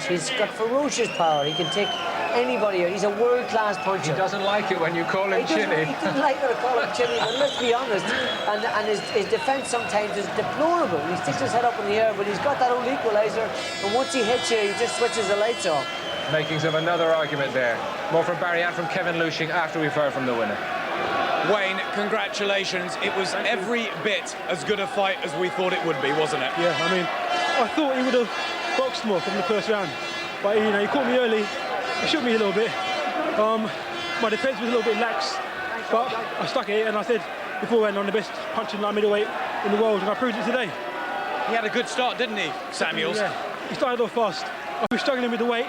punch. He's got ferocious power. He can take anybody out. He's a world-class puncher. He doesn't like it when you call him chinny. He doesn't like it to call him chinny, but let's be honest. And his defence sometimes is deplorable. He sticks his head up in the air, but he's got that old equaliser, and once he hits you, he just switches the lights off. Makings of another argument there. More from Barry and from Kevin Lushing after we've heard from the winner. Wayne, congratulations. It was every bit as good a fight as we thought it would be, wasn't it? Yeah, I mean, I thought he would have boxed more from the first round, but you know, he caught me early. He shook me a little bit. My defence was a little bit lax, but I stuck at it, and I said beforehand I'm the best punching light middleweight in the world, and I proved it today. He had a good start, didn't he, Samuels? Yeah, he started off fast. I was struggling with the weight,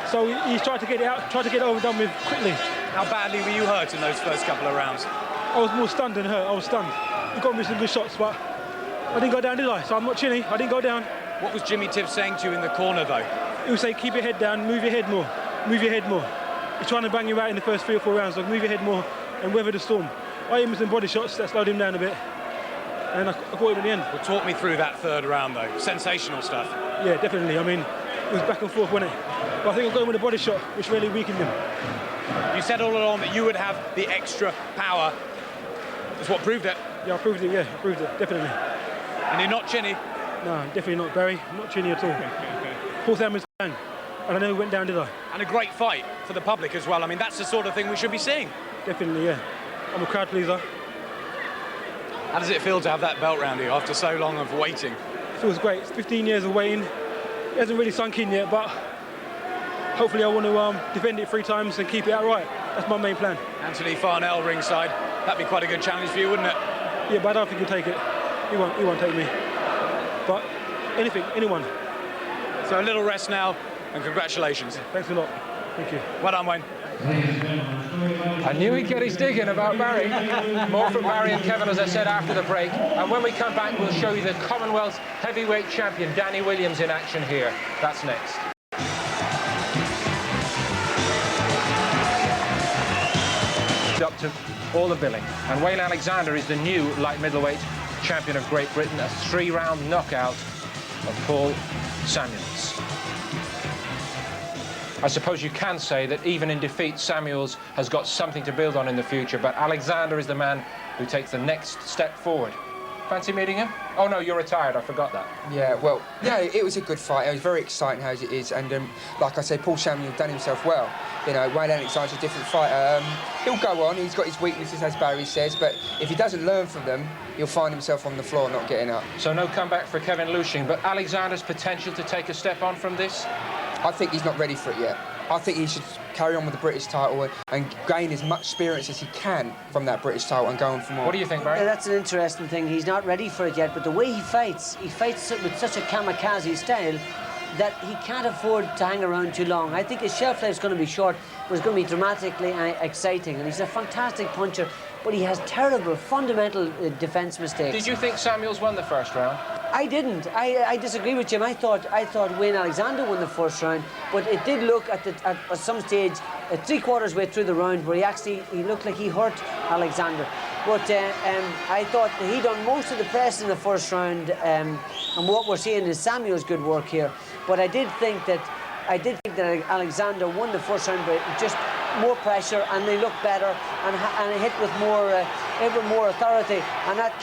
so he tried to get it out, tried to get it over done with quickly. How badly were you hurt in those first couple of rounds? I was more stunned than hurt. I was stunned. He got me some good shots, but I didn't go down, did I? So I'm not chinny. I didn't go down. What was Jimmy Tibbs saying to you in the corner, though? He would say, keep your head down, move your head more, move your head more. He's trying to bang you out in the first 3 or 4 rounds, so move your head more and weather the storm. I hit him with some body shots that slowed him down a bit, and I caught him at the end. Well, talk me through that third round, though. Sensational stuff. Yeah, definitely. I mean, it was back and forth, wasn't it? But I think I'm going with a body shot, which really weakened him. You said all along that you would have the extra power. That's what proved it. Yeah, I proved it, yeah, I proved it, definitely. And you're not chinny? No, definitely not, Barry. I'm not chinny at all. Fourth round was bang, and I never went down, did I? And a great fight for the public as well. I mean, that's the sort of thing we should be seeing. Definitely, yeah. I'm a crowd pleaser. How does it feel to have that belt round you after so long of waiting? It feels great. It's 15 years of waiting. It hasn't really sunk in yet, but hopefully I want to defend it 3 times and keep it outright. That's my main plan. Anthony Farnell ringside. That'd be quite a good challenge for you, wouldn't it? Yeah, but I don't think he'll take it. He won't take me. But anything, anyone. So a little rest now, and congratulations. Thanks a lot. Thank you. Well done, Wayne. I knew he'd get his dig in about Barry. More from Barry and Kevin, as I said, after the break. And when we come back, we'll show you the Commonwealth heavyweight champion, Danny Williams, in action here. That's next. Up to all the billing. And Wayne Alexander is the new light middleweight champion of Great Britain, a 3-round knockout of Paul Samuels. I suppose you can say that even in defeat, Samuels has got something to build on in the future, but Alexander is the man who takes the next step forward. Fancy meeting him? Oh no, you're retired, I forgot that. Yeah, well, yeah, it was a good fight. It was very exciting as it is, and like I say, Paul Samuel done himself well. You know, Wayne Alexander's a different fighter. He'll go on, he's got his weaknesses, as Barry says, but if he doesn't learn from them, he'll find himself on the floor not getting up. So no comeback for Kevin Lushing, but Alexander's potential to take a step on from this? I think he's not ready for it yet. I think he should carry on with the British title and gain as much experience as he can from that British title and go on for more. What do you think, Barry? Yeah, that's an interesting thing. He's not ready for it yet, but the way he fights with such a kamikaze style that he can't afford to hang around too long. I think his shelf life is going to be short, but it's going to be dramatically exciting, and he's a fantastic puncher, but he has terrible fundamental defence mistakes. Did you think Samuels won the first round? I didn't. I disagree with Jim. I thought Wayne Alexander won the first round, but it did look at some stage, 3/4 way through the round, where he looked like he hurt Alexander. But I thought that he done most of the press in the first round, and what we're seeing is Samuel's good work here. But I did think that Alexander won the first round, but just more pressure, and they looked better and hit with more authority, and that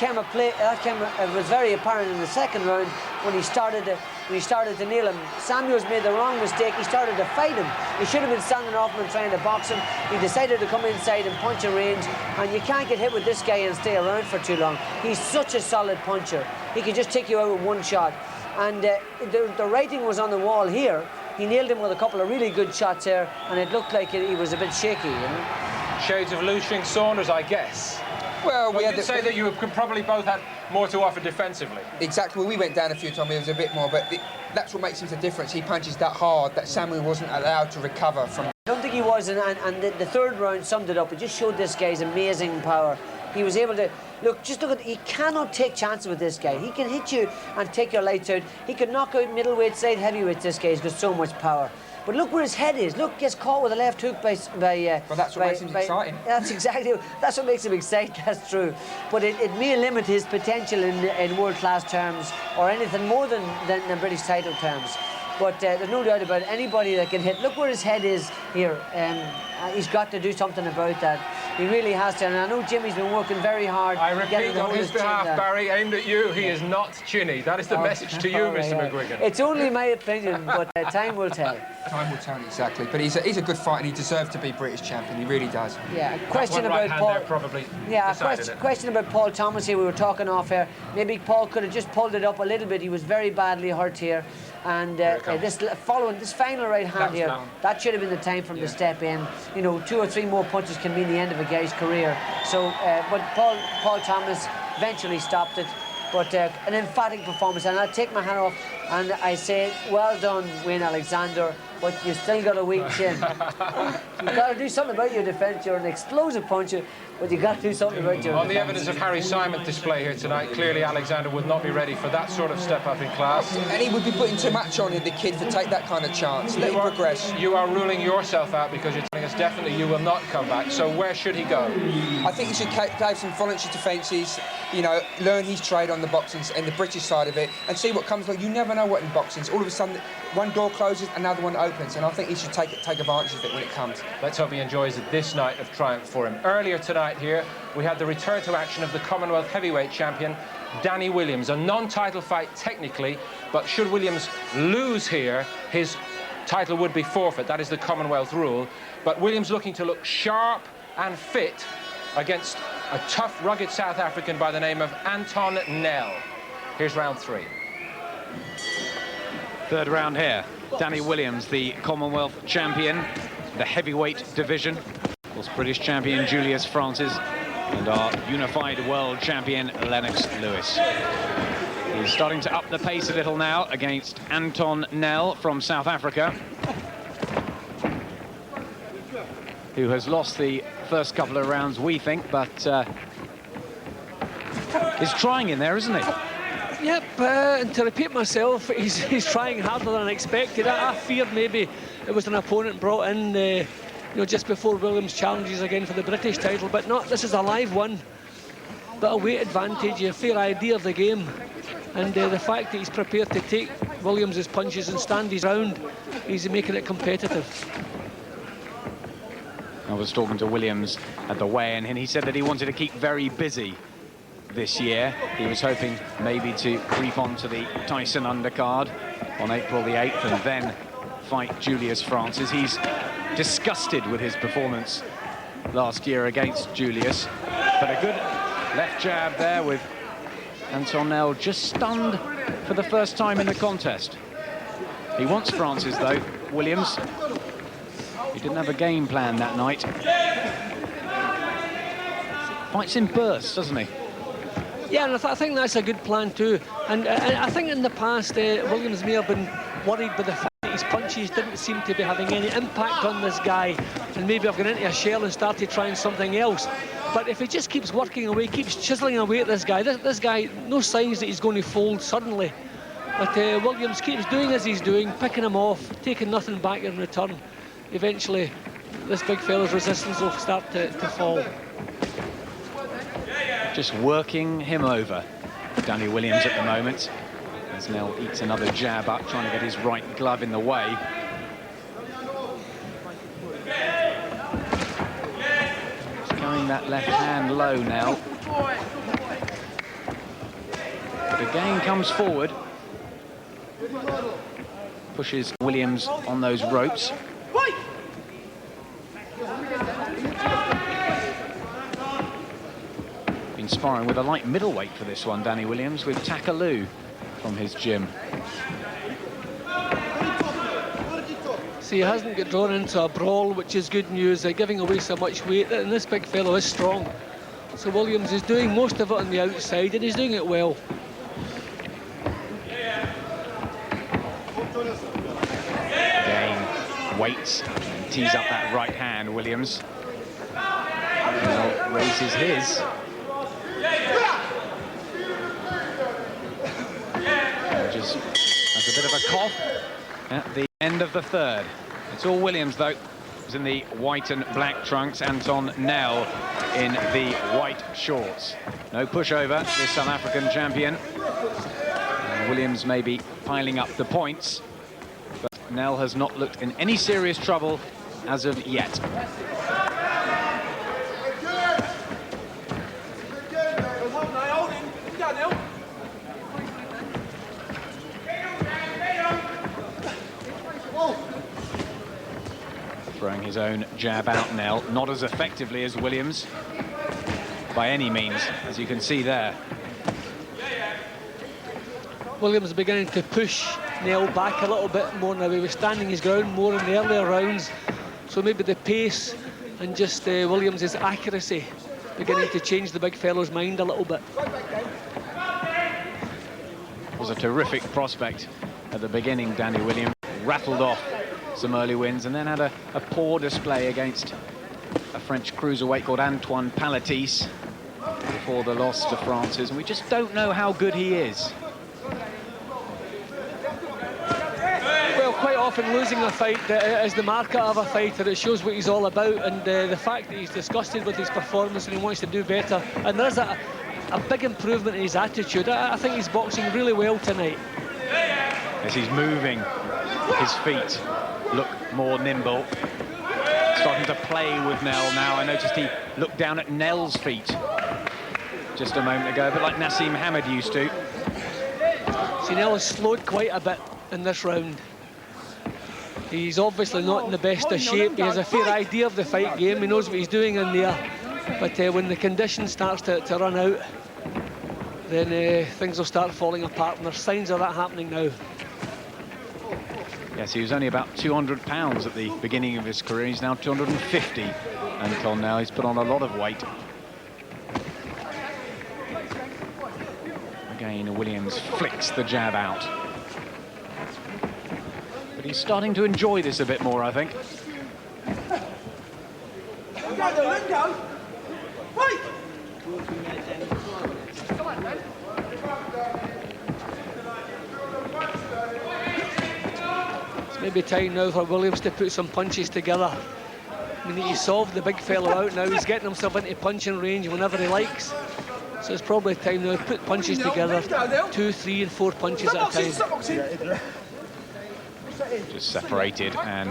was very apparent in the second round when he started to nail him. Samuels made the wrong mistake. He started to fight him. He should have been standing off him and trying to box him. He decided to come inside and punch in range, and you can't get hit with this guy and stay around for too long. He's such a solid puncher. He can just take you out with one shot, and the writing was on the wall here. He nailed him with a couple of really good shots there, and it looked like he was a bit shaky, you know. Shades of Lushing Saunders, I guess. Well, we had to say that you could probably both had more to offer defensively. Exactly. Well, we went down a few times. It was a bit more, but that's what makes him the difference. He punches that hard that Samuel wasn't allowed to recover from. I don't think he was, and the third round summed it up. It just showed this guy's amazing power. He was able to he cannot take chances with this guy. He can hit you and take your lights out. He can knock out middleweights, light heavyweights. This guy's got so much power. But look where his head is. Look, gets caught with a left hook by well, that's what makes him exciting. That's what makes him exciting. That's true. But it may limit his potential in world-class terms, or anything more than British title terms. But there's no doubt about it. Anybody that can hit. Look where his head is here. He's got to do something about that. He really has to. And I know Jimmy's been working very hard. I repeat on his behalf, Barry, aimed at you, he is not chinny. That is the message to you, Mr. McGuigan. It's only my opinion, but time will tell. Time will tell, exactly. But he's a good fighter and he deserves to be British champion. He really does. Yeah, question about Paul. Probably question about Paul Thomas here. We were talking off here. Maybe Paul could have just pulled it up a little bit. He was very badly hurt here. And this final right hand here, that should have been the time for him to step in. You know, 2 or 3 more punches can mean the end of a guy's career. So, but Paul Thomas eventually stopped it. But an emphatic performance, and I take my hand off and I say, well done, Wayne Alexander, but you still got a weak chin. You've got to do something about your defence. You're an explosive puncher, but you've got to do something about your On the defence. evidence of Harry Simon display here tonight, clearly Alexander would not be ready for that sort of step up in class. And he would be putting too much on the kid to take that kind of chance. Let him progress. You are ruling yourself out because you're telling us definitely you will not come back. So where should he go? I think he should play some voluntary defences, you know, learn his trade on the boxing and the British side of it, and see what comes along. You never know what in boxing. All of a sudden, one door closes, another one opens, and I think he should take advantage of it when it comes. Let's hope he enjoys this night of triumph for him. Earlier tonight here, we had the return to action of the Commonwealth heavyweight champion, Danny Williams. A non-title fight technically, but should Williams lose here, his title would be forfeit. That is the Commonwealth rule. But Williams looking to look sharp and fit against a tough, rugged South African by the name of Anton Nel. Here's round 3. Third round here. Danny Williams, the Commonwealth champion, the heavyweight division. Of course, British champion Julius Francis and our unified world champion Lennox Lewis. He's starting to up the pace a little now against Anton Nel from South Africa, who has lost the first couple of rounds, we think, but is trying in there, isn't he? Yep, and to repeat myself, he's trying harder than I expected. I feared maybe it was an opponent brought in, you know, just before Williams challenges again for the British title, but not. This is a live one. But a weight advantage, a fair idea of the game, and the fact that he's prepared to take Williams' punches and stand his ground, he's making it competitive. I was talking to Williams at the weigh-in, and he said that he wanted to keep very busy this year. He was hoping maybe to creep onto the Tyson undercard on April the 8th and then fight Julius Francis. He's disgusted with his performance last year against Julius, but a good left jab there with Anton Nel, just stunned for the first time in the contest. He wants Francis though, Williams. He didn't have a game plan that night. Fights in bursts, doesn't he? Yeah, and I think that's a good plan too. And I think in the past, Williams may have been worried by the fact that his punches didn't seem to be having any impact on this guy, and maybe I've gone into a shell and started trying something else. But if he just keeps working away, keeps chiseling away at this guy, no signs that he's going to fold suddenly. But Williams keeps doing as he's doing, picking him off, taking nothing back in return. Eventually, this big fella's resistance will start to fall. Just working him over, Danny Williams at the moment. As Nel eats another jab up, trying to get his right glove in the way. Just going that left hand low now. But again comes forward. Pushes Williams on those ropes. Been sparring with a light middleweight for this one, Danny Williams, with Takaloo from his gym. See, he hasn't got drawn into a brawl, which is good news. They're giving away so much weight, and this big fellow is strong. So Williams is doing most of it on the outside, and he's doing it well. Again, waits and tees up that right hand, Williams. Nel raises his. Just has a bit of a cough at the end of the third. It's all Williams, though. He's in the white and black trunks. Anton Nel in the white shorts. No pushover, this South African champion. And Williams may be piling up the points. Nel has not looked in any serious trouble as of yet. Throwing his own jab out, Nel. Not as effectively as Williams, by any means, as you can see there. Williams beginning to push Nel back a little bit more now. He was standing his ground more in the earlier rounds, so maybe the pace and just Williams' accuracy beginning to change the big fellow's mind a little bit. Was a terrific prospect at the beginning, Danny Williams. Rattled off some early wins and then had a poor display against a French cruiserweight called Antoine Palatis before the loss to Francis, and we just don't know how good he is. Well, quite often losing a fight is the marker of a fighter. It shows what he's all about, and the fact that he's disgusted with his performance and he wants to do better, and there's a big improvement in his attitude. I think he's boxing really well tonight. As he's moving his feet, look more nimble. Starting to play with Nel now. I noticed he looked down at Nel's feet just a moment ago, a bit like Nassim Hamid used to. See, Nel has slowed quite a bit in this round. He's obviously not in the best of shape. He has a fair idea of the fight game. He knows what he's doing in there. But when the condition starts to run out, then things will start falling apart, and there's signs of that happening now. Yes, he was only about 200 pounds at the beginning of his career. He's now 250. Anton now, he's put on a lot of weight. Again, Williams flicks the jab out. But he's starting to enjoy this a bit more, I think. It's maybe time now for Williams to put some punches together. I mean, he's solved the big fellow out now. He's getting himself into punching range whenever he likes. So it's probably time now to put punches together. 2, 3 and 4 punches at a time. Just separated, and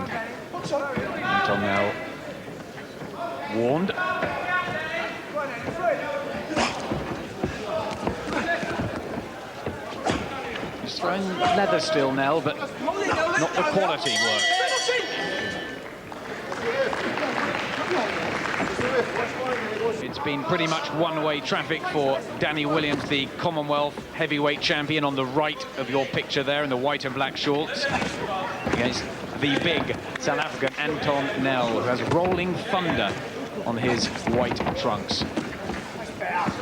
Anton Nel warned. He's throwing leather still, Nel, but not the quality work. It's been pretty much one-way traffic for Danny Williams, the Commonwealth heavyweight champion, on the right of your picture there in the white and black shorts, against the big South African Anton Nel, who has rolling thunder on his white trunks.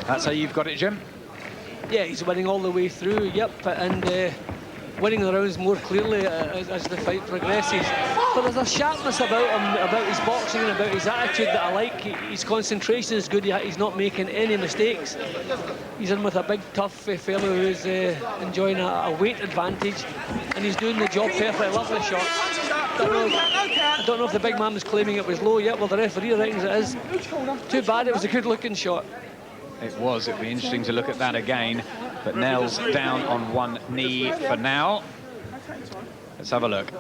That's how you've got it, Jim? Yeah, he's winning all the way through, yep, and winning the rounds more clearly as the fight progresses. But there's a sharpness about him, about his boxing and about his attitude that I like. His concentration is good, he's not making any mistakes. He's in with a big, tough fellow who's enjoying a weight advantage, and he's doing the job perfectly. Lovely shot. I don't know if the big man was claiming it was low yet. Well, the referee reckons it is. Too bad, it was a good-looking shot. It was. It'd be interesting to look at that again. But Nel's down on one knee for now. Let's have a look.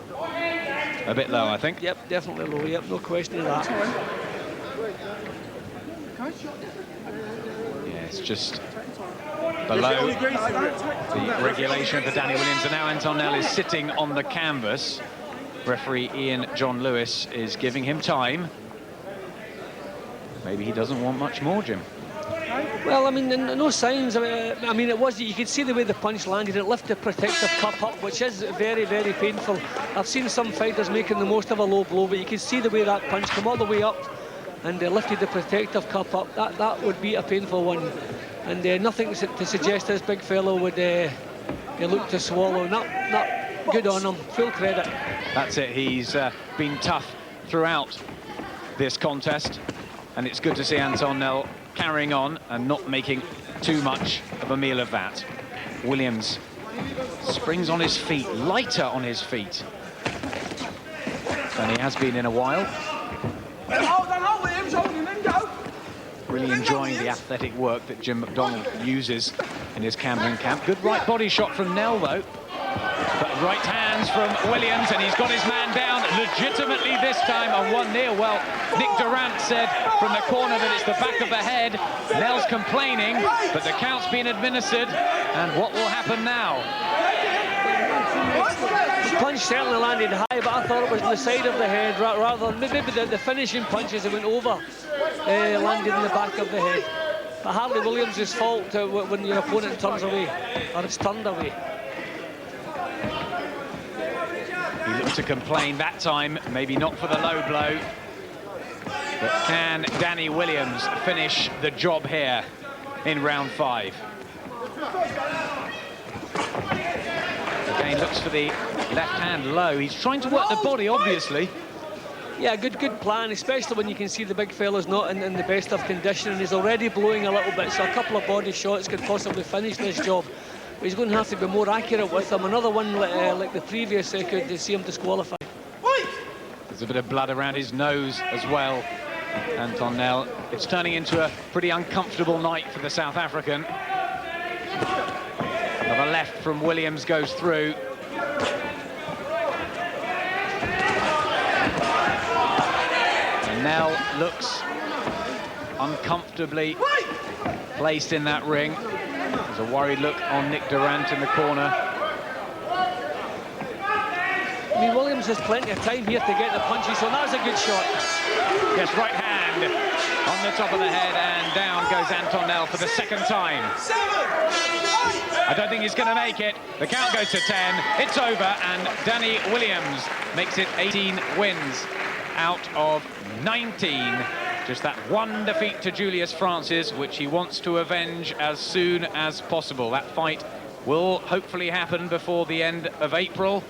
A bit low, I think. Yep, definitely low. Yep, no question of that. Yeah, it's just below the regulation for Danny Williams. And now Anton Nel is sitting on the canvas. Referee Ian John Lewis is giving him time. Maybe he doesn't want much more, Jim. Well, I mean, no signs. I mean, it was, you could see the way the punch landed. It lifted the protective cup up, which is very, very painful. I've seen some fighters making the most of a low blow, but you can see the way that punch came all the way up and lifted the protective cup up. That would be a painful one. And nothing to suggest this big fellow would look to swallow. Not good on him. Full credit. That's it. He's been tough throughout this contest, and it's good to see Anton Nel carrying on and not making too much of a meal of that. Williams springs on his feet, lighter on his feet than he has been in a while. Really enjoying the athletic work that Jim McDonald uses in his Camden camp. Good right body shot from Nel, though. But Right hands from Williams, and he's got his man down legitimately this time on 1-0. Well, Nick Durant said from the corner that it's the back of the head. Nell's complaining, but the count's been administered, and what will happen now? The punch certainly landed high, but I thought it was on the side of the head rather than maybe the finishing punches that went over landed in the back of the head. But hardly Williams' fault when your opponent turns away, or it's turned away. He looked to complain that time, maybe not for the low blow. But can Danny Williams finish the job here in round 5? Again, looks for the left hand low. He's trying to work the body, obviously. Yeah, good plan, especially when you can see the big fella's not in the best of condition, and he's already blowing a little bit, so a couple of body shots could possibly finish this job. But he's going to have to be more accurate with them. Another one like the previous could see him disqualified. There's a bit of blood around his nose as well, Anton Nel. It's turning into a pretty uncomfortable night for the South African. Another left from Williams goes through. And Nel looks uncomfortably placed in that ring. There's a worried look on Nick Durant in the corner. I mean, Williams has plenty of time here to get the punches, so that was a good shot. Yes, right hand on the top of the head, and down goes Anton Nel for the second time. I don't think he's going to make it. The count goes to 10. It's over, and Danny Williams makes it 18 wins out of 19. Just that one defeat to Julius Francis, which he wants to avenge as soon as possible. That fight will hopefully happen before the end of April.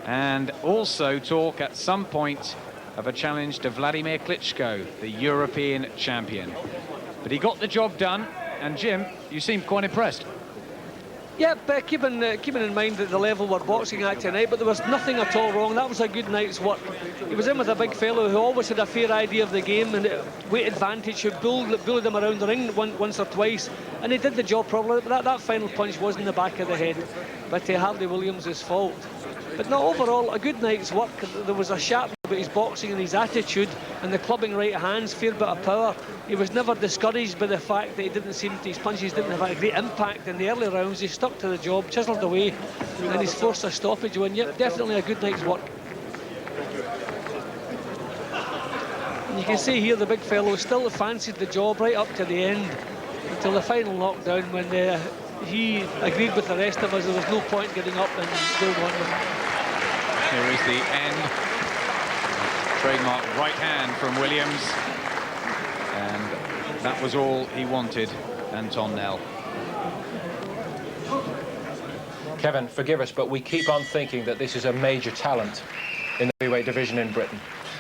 And also talk at some point of a challenge to Vladimir Klitschko, the European champion. But he got the job done, and Jim, you seem quite impressed. Yep, keeping in mind that the level we're boxing at tonight, but there was nothing at all wrong. That was a good night's work. He was in with a big fellow who always had a fair idea of the game and weight advantage, who bullied him around the ring once or twice, and he did the job properly. But that final punch was in the back of the head, but hardly Williams' fault. But no, overall, a good night's work. There was a sharp about his boxing and his attitude, and the clubbing right hands, fair bit of power. He was never discouraged by the fact that his punches didn't have a great impact in the early rounds. He stuck to the job, chiselled away, and he's forced a stoppage win. Yep, definitely a good night's work. And you can see here the big fellow still fancied the job right up to the end, until the final knockdown when he agreed with the rest of us. There was no point getting up and going on with it. Here is the end. Trademark right hand from Williams. And that was all he wanted, Anton Nel. Kevin, forgive us, but we keep on thinking that this is a major talent in the heavyweight division in Britain.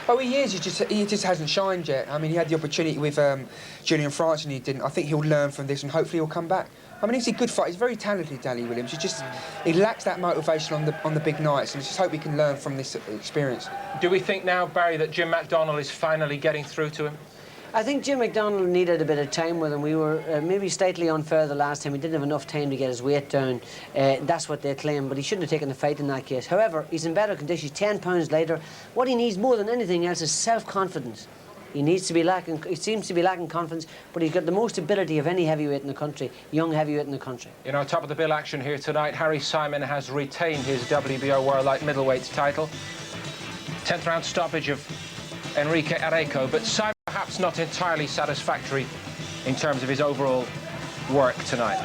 Oh, he is. He just hasn't shined yet. I mean, he had the opportunity with Julian France and he didn't. I think he'll learn from this and hopefully he'll come back. I mean, he's a good fighter. He's very talented, Danny Williams. He lacks that motivation on the big nights, and I just hope he can learn from this experience. Do we think now, Barry, that Jim McDonnell is finally getting through to him? I think Jim McDonnell needed a bit of time with him. We were maybe slightly unfair the last time. He didn't have enough time to get his weight down. That's what they claim, but he shouldn't have taken the fight in that case. However, he's in better condition. He's 10 pounds lighter. What he needs more than anything else is self-confidence. He seems to be lacking confidence, but he's got the most ability of any heavyweight in the country, young heavyweight in the country. In our top of the bill action here tonight, Harry Simon has retained his WBO World Light Middleweight title. 10th round stoppage of Enrique Areco, but Simon perhaps not entirely satisfactory in terms of his overall work tonight.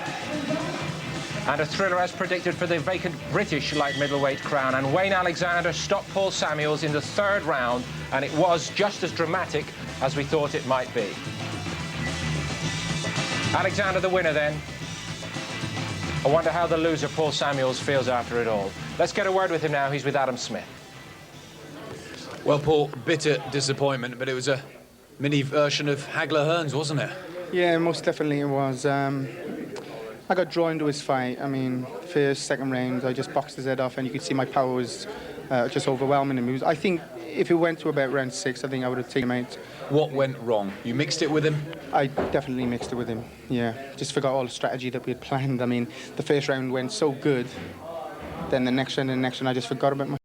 And a thriller as predicted for the vacant British light middleweight crown, and Wayne Alexander stopped Paul Samuels in the 3rd round, and it was just as dramatic as we thought it might be. Alexander the winner then. I wonder how the loser Paul Samuels feels after it all. Let's get a word with him now. He's with Adam Smith. Well, Paul, bitter disappointment, but it was a mini version of Hagler-Hearns, wasn't it? Yeah, most definitely it was. I got drawn into his fight. I mean, first, second round, I just boxed his head off, and you could see my power was just overwhelming him. I think if it went to about round 6, I think I would have taken him out. What went wrong? You mixed it with him? I definitely mixed it with him, yeah. Just forgot all the strategy that we had planned. I mean, the first round went so good then the next round and the next round, I just forgot about my